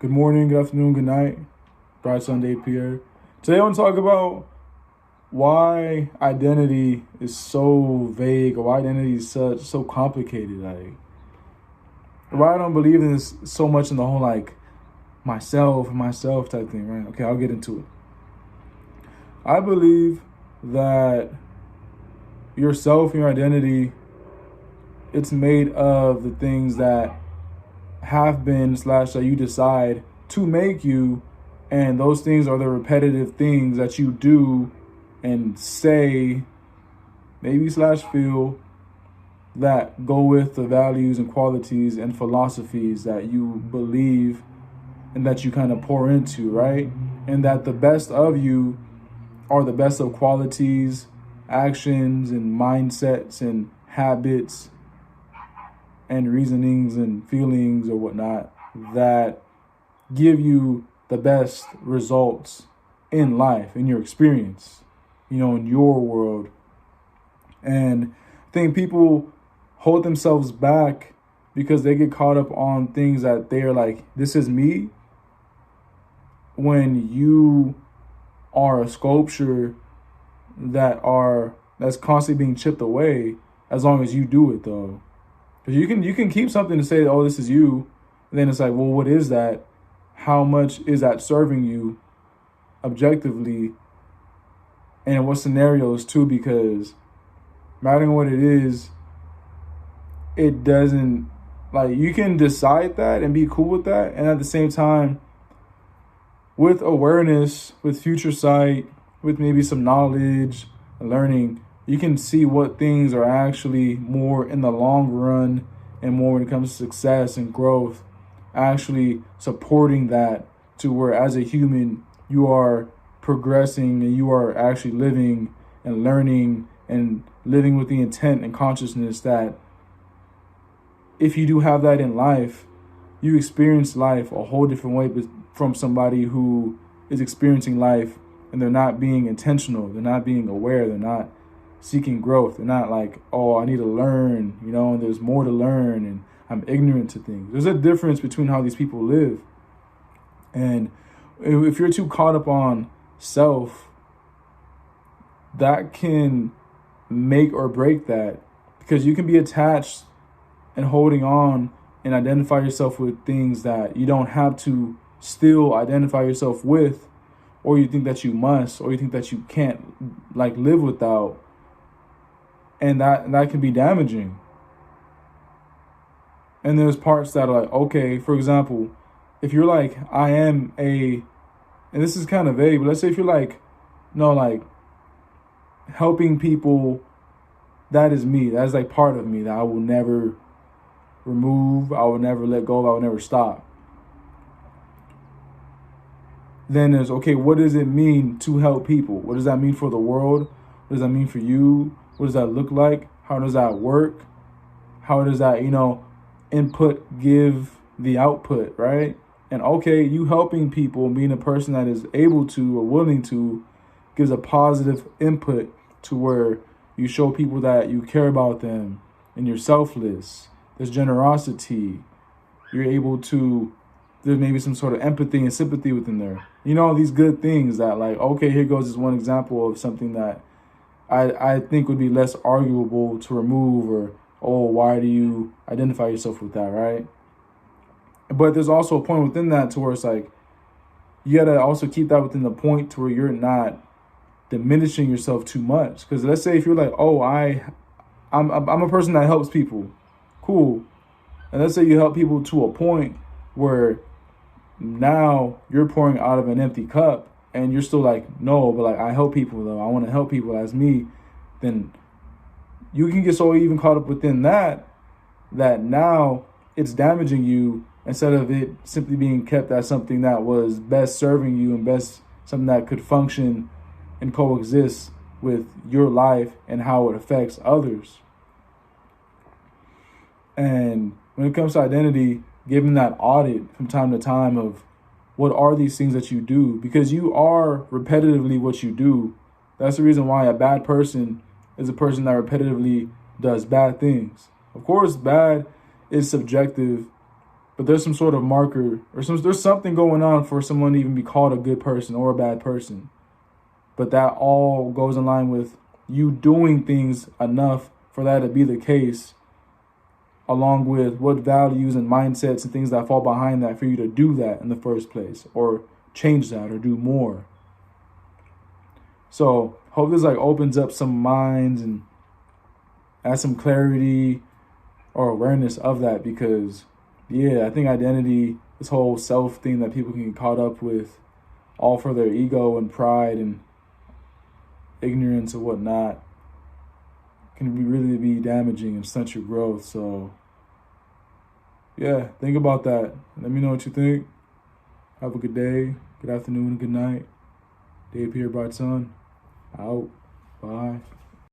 Good morning, good afternoon, good night. Bright Sunday, Pierre. Today I want to talk about why identity is so vague, or why identity is so complicated. Like, why I don't believe in this so much in the whole like myself type thing, right? Okay, I'll get into it. I believe that yourself and your identity, it's made of the things that have been / that you decide to make you, and those things are the repetitive things that you do and say, maybe / feel, that go with the values and qualities and philosophies that you believe and that you kind of pour into, right? And that the best of you are the best of qualities, actions, and mindsets and habits and reasonings and feelings or whatnot that give you the best results in life, in your experience, in your world. And I think people hold themselves back because they get caught up on things that they're like, this is me, when you are a sculpture that's constantly being chipped away, as long as you do it though. Because you can keep something to say, oh, this is you. And then it's like, well, what is that? How much is that serving you objectively? And in what scenarios too? Because mattering what it is, it doesn't, like, you can decide that and be cool with that. And at the same time, with awareness, with future sight, with maybe some knowledge and learning, you can see what things are actually more in the long run, and more when it comes to success and growth, actually supporting that, to where as a human you are progressing and you are actually living and learning and living with the intent and consciousness that if you do have that in life, you experience life a whole different way from somebody who is experiencing life and they're not being intentional, they're not being aware, they're not seeking growth. They're not like, oh, I need to learn, and there's more to learn and I'm ignorant to things. There's a difference between how these people live. And if you're too caught up on self, that can make or break that, because you can be attached and holding on and identify yourself with things that you don't have to still identify yourself with, or you think that you must, or you think that you can't like live without. And that can be damaging. And there's parts that are like, okay, for example, if you're like, and this is kind of vague, but let's say if you're like, no, like helping people, that is me. That is like part of me that I will never remove, I will never let go of, I will never stop. Then there's, okay, what does it mean to help people? What does that mean for the world? What does that mean for you? What does that look like? How does that work? How does that, input give the output, right? And okay, you helping people, being a person that is able to or willing to, gives a positive input to where you show people that you care about them and you're selfless. There's generosity. You're able to, there's maybe some sort of empathy and sympathy within there. These good things that, like, okay, here goes this one example of something that I think would be less arguable to remove, or, oh, why do you identify yourself with that, right? But there's also a point within that to where it's like, you got to also keep that within the point to where you're not diminishing yourself too much. Because let's say if you're like, oh, I'm a person that helps people. Cool. And let's say you help people to a point where now you're pouring out of an empty cup, and you're still like, no, but like, I help people though. I want to help people as me. Then you can get so even caught up within that now it's damaging you, instead of it simply being kept as something that was best serving you and best something that could function and coexist with your life and how it affects others. And when it comes to identity, giving that audit from time to time of what are these things that you do, because you are repetitively what you do. That's the reason why a bad person is a person that repetitively does bad things. Of course, bad is subjective, but there's some sort of marker or there's something going on for someone to even be called a good person or a bad person. But that all goes in line with you doing things enough for that to be the case, along with what values and mindsets and things that fall behind that for you to do that in the first place, or change that or do more. So hope this like opens up some minds and adds some clarity or awareness of that, because yeah, I think identity, this whole self thing that people can get caught up with, all for their ego and pride and ignorance and whatnot, can really be damaging and stunt your growth. So yeah, think about that. Let me know what you think. Have a good day, good afternoon, good night. Dave here, Bright Sun. Out. Bye.